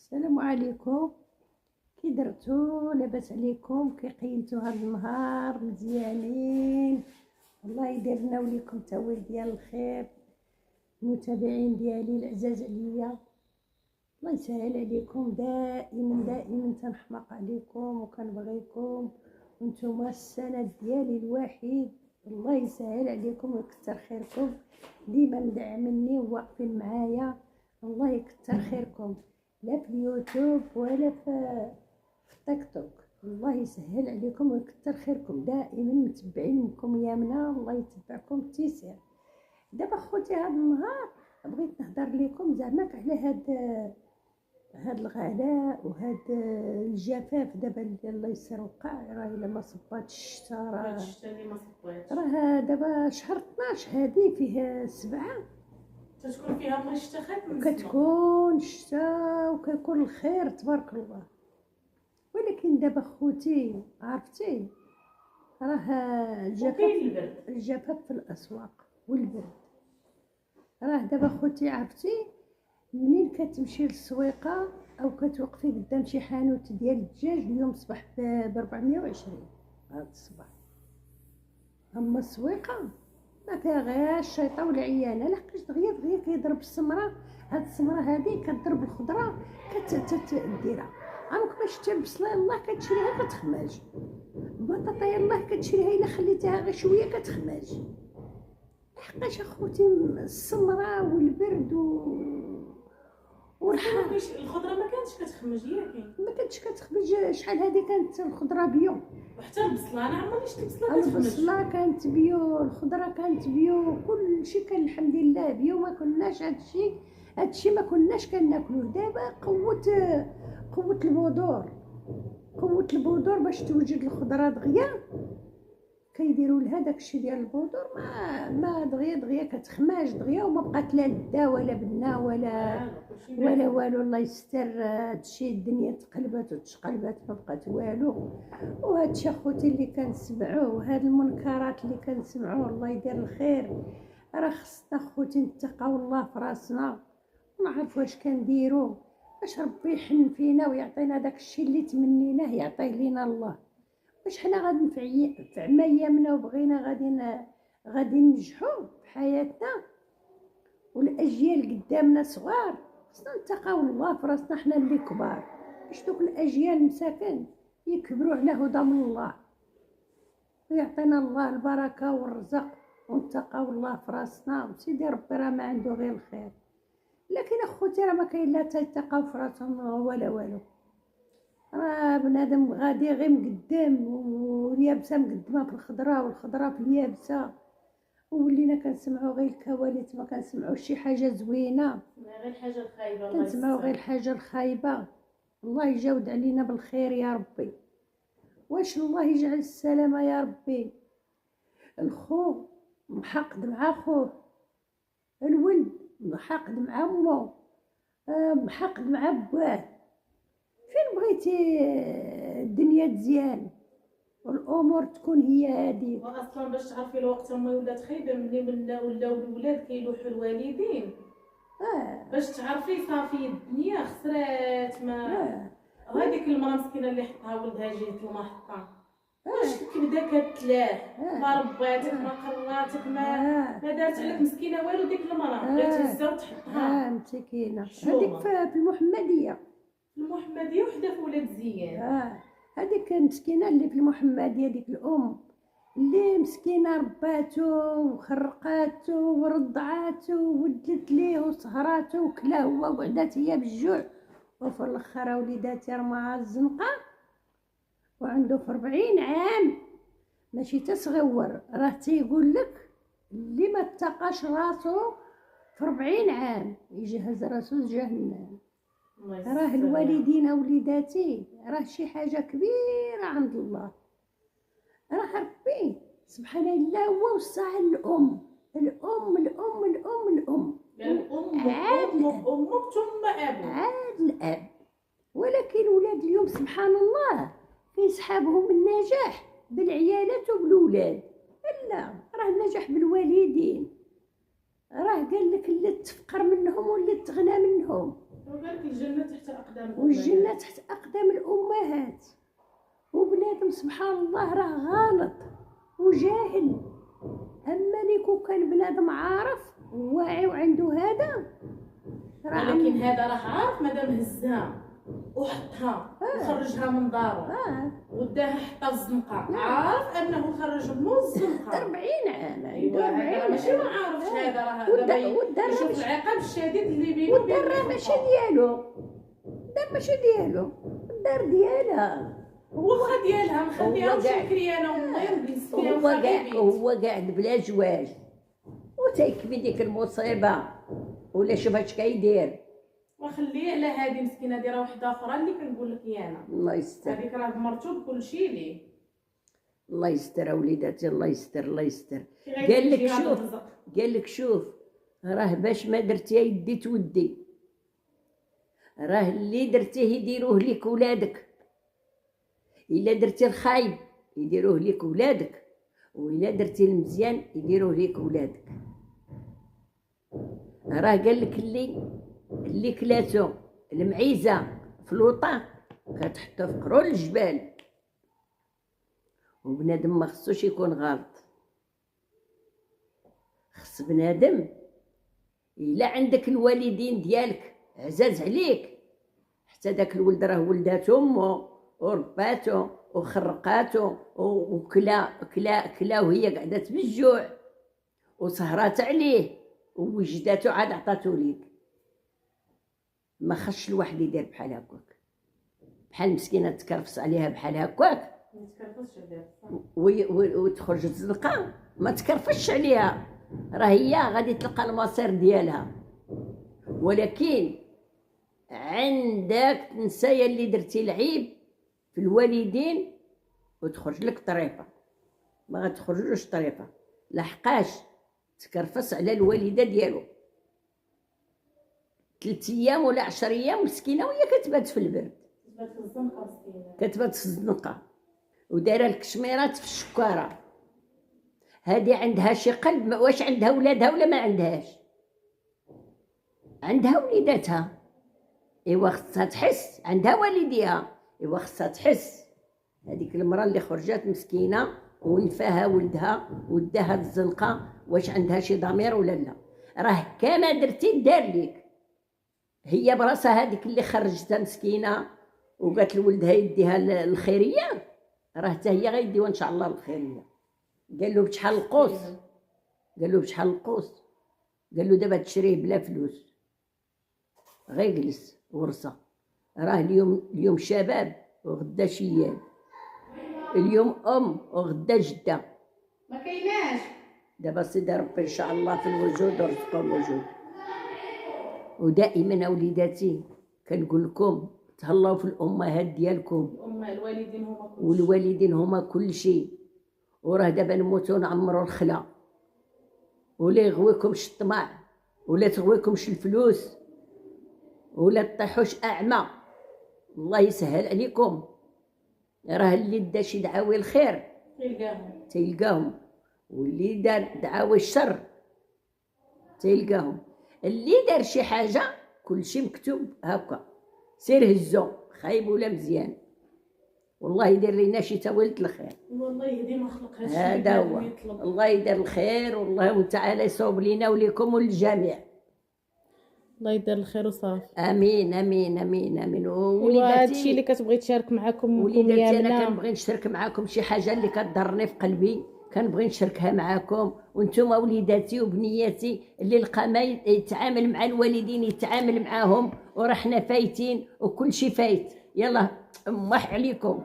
السلام عليكم. كي درتو؟ لاباس عليكم؟ كي قيمتو هاد النهار؟ مزيانين؟ الله يدير لنا وليكم تاويل ديال الخير. المتابعين ديالي العزاز عليا، الله يسهل عليكم. دائما دائما تنحماق عليكم وكنبغيكم، وانتم السند ديالي الوحيد. الله يسهل عليكم ويكثر خيركم، ديما مدعمني وواقفين معايا. الله يكثر خيركم، لا في اليوتيوب ولا في التيك توك. الله يسهل عليكم ويكثر خيركم، دائما متبعين منكم يامنا. الله يتبعكم تيسير. دابا خوتي هاد النهار بغيت نهضر لكم زعما على هاد الغلاء وهاد الجفاف دابا اللي الله يسر وقع. راه الا ما صبات الشتا، راه دابا شهر 12 هادي فيه 7 تتكون فيها ما الشتا خاف من كتكون الشتا وكيكون الخير تبارك الله. ولكن دابا خوتي عرفتي راه الجفاف في الاسواق والبرد. راه دابا خوتي عرفتي منين كتمشي للسويقه او كتوقفي قدام شي حانوت ديال الدجاج اليوم صباح ب 420 هاد الصباح. اما السويقه ما فيها غير الشيطه والعيانه، لحقاش دغيا كيضرب السمره. هاد السمره هادي كتضرب الخضره كتديرها. عمرك ما شتي البصله يلاه كتشريها كتخماج، البطاطا يلاه كتشريها الا خليتيها غير شويه كتخماج. لحقاش اخوتي السمره والبرد والحر. الخضره ما كانتش كتخمج، ما كانتش كتخمج. شحال هادي كانت الخضره بيو، وحتى البصله انا عمرني شفت البصله كتخمج. البصله كانت بيو، الخضره كانت بيو، كلشي كان الحمد لله بيو. ما كناش هادشي ما كناش كناكلوه. دابا قوه البذور باش توجد الخضره دغيا كيديروا لها داكشي ديال البذور. ما دغيا كتخماج دغيا، وما بقات لا لدا ولا بنا ولا والو. الله يستر. هادشي الدنيا تقلبات وتشقلبات، ما بقات والو. وهادشي اخوتي اللي كنسمعوه، وهاد المنكرات اللي كنسمعوه، الله يدير الخير. راه خصنا اخوتي نتقاو الله في راسنا ونعرفوا واش كنديروا باش ربي يحن فينا ويعطينا داكشي اللي تمنيناه يعطيه لينا الله. واش حنا غادي في عمايامنا وبغينا غادي ننجحوا في حياتنا والاجيال قدامنا صغار. خصنا نتقاو الله في راسنا حنا اللي كبار، باش دوك الاجيال مساكن يكبروا على هدى من الله ويعطينا الله البركه والرزق. ونتقاو الله في راسنا وسيدي ربي راه ما عنده غير الخير. لكن اخوتي راه ما كاين لا تيتقاو في راسهم ولا والو. راه بنادم غادي غير مقدام واليابسه مقدمه في الخضره والخضره في اليابسه، ولينا كنسمعوا غير الكواليس، ما كنسمعوش شي حاجه زوينه، غير الحاجه الخايبه. كنسمعوا غير الحاجه الخايبه. الله يجاود علينا بالخير يا ربي. واش الله يجعل السلامه يا ربي. الخو محقد مع خوه، الولد محقد مع امه، محقد مع باه. فين بغيتي الدنيا تزيان والامور تكون هي هذه؟ واصلا باش تعرفي الوقت ما ولات خايبه ملي ولاو الولاد كيلوحوا الوالدين. باش تعرفي صافي الدنيا خسرات. ما هذيك المراه مسكينه اللي حطها ولدها جهه المحطه، واش كبدا كتلاح. ما رباتك ما قراتك ما دارت عليك مسكينه والو. ديك المراه بغات تهزها وتحطها مسكينه. هذيك في المحمديه وحده في ولاد زيان. هذيك مسكينه اللي في المحمديه، ديك الام اللي مسكينه رباتو وخرقاتو ورضعاتو وودلت ليه وسهراتو وكلا هو وقعدات هي بالجوع. وفي الاخر وليداتي راه مع الزنقه وعنده في 40 عام، ماشي تصغور. راه تيقول لك اللي ما اتقاش راسو في 40 عام يجهز راسو لجهنم. راه الوالدين وليداتي راه شي حاجه كبيره عند الله. راه ربي سبحانه الله هو وسع الام امك ثم ابوك عاد الاب. ولكن ولاد اليوم سبحان الله كيسحابهم النجاح بالعيالات وبالولاد. لا، راه النجاح بالوالدين. راه قال لك اللي تفقر منهم واللي تغنى منهم. وقالك الجنه تحت اقدام والجنه تحت اقدام الامهات. وبنادم سبحان الله راه غلط وجاهل. اما ليكو كان بنادم عارف وواعي وعنده هذا ولكن هذا راه عارف مادام هزها وحطها وخرجها من دارو وداها حتى الزنقه، عارف انه خرج منو الزنقه 40 عام. ايوا هذا ماشي ما عارفش، هذا راه دابا يشوف العقاب الشديد اللي بينو وبين الدار ماشي ديالو، الدار ماشي ديالو، الدار ديالها واخا ديالها مخليها شي كريانه ومريض مسكين. هو قاعد بلا جواج وتيكفي ديك المصيبه ولا شوف اش كيدير. وخليه على هذه مسكينه دايره وحده اخرى اللي كنقول لك انا الله يستر. هذيك راه مرتو بكلشي ليه. الله يستر وليداتي، الله يستر الله يستر. قال لك شوف راه باش ما درتيها يدي تودي، راه اللي درتيه يديروه لك ولادك. الا درتي الخايب يديروه لك ولادك، والا درتي المزيان يديروه لك ولادك. راه قال لك اللي كلاتو المعيزه في الوطا كتحطو في قرون الجبال. وبنادم ما خصوش يكون غلط، خص بنادم الا عندك الوالدين ديالك عزاز عليك، حتى داك الولد راه ولدات امه ورباتو وخرقاتو وكلا وهي قعدت بالجوع وسهرات عليه ووجداتو عاد عطاتو ليك. ما خش الواحد يدير بحال هكاك، بحال مسكينه تكرفس عليها بحال هكاك ما تكرفسش عليها وتخرج تزنقه، ما تكرفش عليها، راه هي غادي تلقى المصير ديالها. ولكن عندك تنسايا اللي درتي العيب في الوالدين وتخرج لك طريقه، ما غتخرجوش طريقه لحقاش تكرفس على الوالده ديالو 3 ايام ولا 10 ايام مسكينه وهي كتبات في البرد، كتبات في الزنقه ودايره الكشميرات في الشكاره. هذه عندها شي قلب، واش عندها ولادها ولا ما عندهاش؟ عندها وليداتها، ايوا خصها تحس، عندها والديها، ايوا خصها تحس. هذيك المراه اللي خرجات مسكينه ونفاها ولدها وداها الزنقه، واش عندها شي ضمير ولا لا؟ راه كما درتي دار ليك. هي براسها هذيك اللي خرجتها مسكينه وقالت لولدها يديها الخيريه، راه حتى هي غيديوها ان شاء الله الخيريه. قال له بشحال القوس؟ قال له بشحال القوس؟ قال له دابا تشريه بلا فلوس، غير جلس ورصه. راه اليوم شباب وغدا شياب، اليوم وغدا جده، ما كايناش. دابا سيدي ربي ان شاء الله في الوجود ورزقه الوجود. ودائما وليداتي كنقول لكم تهلاو في الامهات ديالكم، الوالدين هما كل شيء، والوالدين هما كل شيء. وراه دابا نموتو نعمرو الخلا، ولا يغويكمش الطمع، ولا تغويكمش الفلوس، ولا تطيحوش اعمى. الله يسهل عليكم. راه اللي دا شي دعاوي الخير تيلقاهم، واللي دار دعاوي الشر تيلقاهم. اللي دار شي حاجه كل شيء مكتوب هكا، سير هزو خايب ولا مزيان، والله يدير لينا شي تولد الخير. والله يهدي ما خلقهاش. هذا هو، الله يدير الخير، والله تعالى يصوب لينا وليكم وللجميع. الله يدير الخير وصافي. امين امين امين امين. وهذا الشيء اللي كتبغي تشارك معكم وليداتي، انا كنبغي نشارك معكم شي حاجه اللي كتضرني في قلبي، كنبغي نشاركها معكم. وانتم وليداتي وبنياتي اللي لقى ما يتعامل مع الوالدين يتعامل معاهم، ورحنا فايتين وكل شيء فايت. يلا امح عليكم.